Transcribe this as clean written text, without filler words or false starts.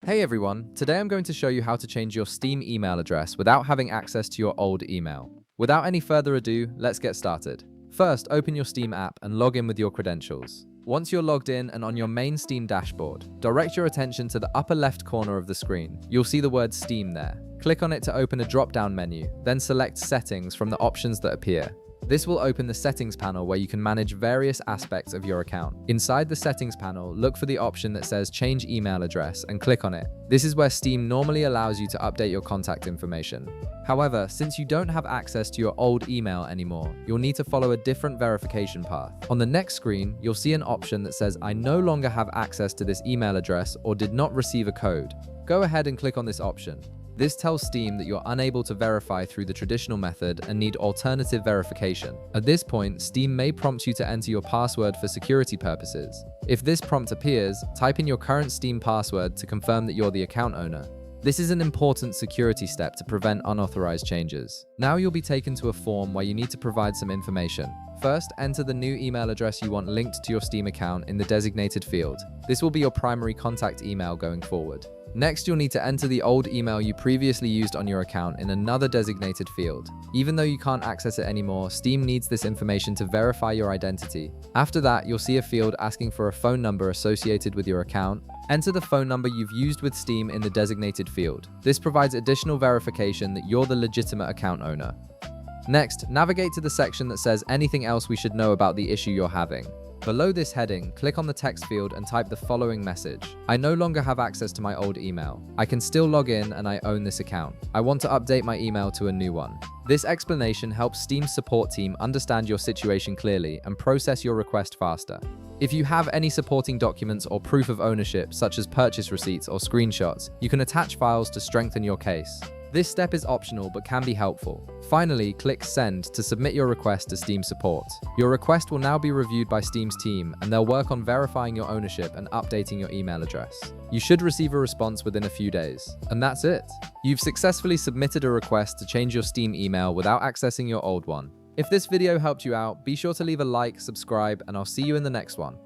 Hey everyone, today I'm going to show you how to change your Steam email address without having access to your old email. Without any further ado, let's get started. First, open your Steam app and log in with your credentials. Once you're logged in and on your main Steam dashboard, direct your attention to the upper left corner of the screen. You'll see the word Steam there. Click on it to open a drop-down menu, then select Settings from the options that appear. This will open the settings panel where you can manage various aspects of your account. Inside the settings panel, look for the option that says change email address and click on it. This is where Steam normally allows you to update your contact information. However, since you don't have access to your old email anymore, you'll need to follow a different verification path. On the next screen, you'll see an option that says I no longer have access to this email address or did not receive a code. Go ahead and click on this option. This tells Steam that you're unable to verify through the traditional method and need alternative verification. At this point, Steam may prompt you to enter your password for security purposes. If this prompt appears, type in your current Steam password to confirm that you're the account owner. This is an important security step to prevent unauthorized changes. Now you'll be taken to a form where you need to provide some information. First, enter the new email address you want linked to your Steam account in the designated field. This will be your primary contact email going forward. Next, you'll need to enter the old email you previously used on your account in another designated field. Even though you can't access it anymore, Steam needs this information to verify your identity. After that, you'll see a field asking for a phone number associated with your account. Enter the phone number you've used with Steam in the designated field. This provides additional verification that you're the legitimate account owner. Next, navigate to the section that says anything else we should know about the issue you're having. Below this heading, click on the text field and type the following message. I no longer have access to my old email. I can still log in and I own this account. I want to update my email to a new one. This explanation helps Steam's support team understand your situation clearly and process your request faster. If you have any supporting documents or proof of ownership, such as purchase receipts or screenshots, you can attach files to strengthen your case. This step is optional but can be helpful. Finally, click Send to submit your request to Steam support. Your request will now be reviewed by Steam's team, and they'll work on verifying your ownership and updating your email address. You should receive a response within a few days. And that's it. You've successfully submitted a request to change your Steam email without accessing your old one. If this video helped you out, be sure to leave a like, subscribe, and I'll see you in the next one.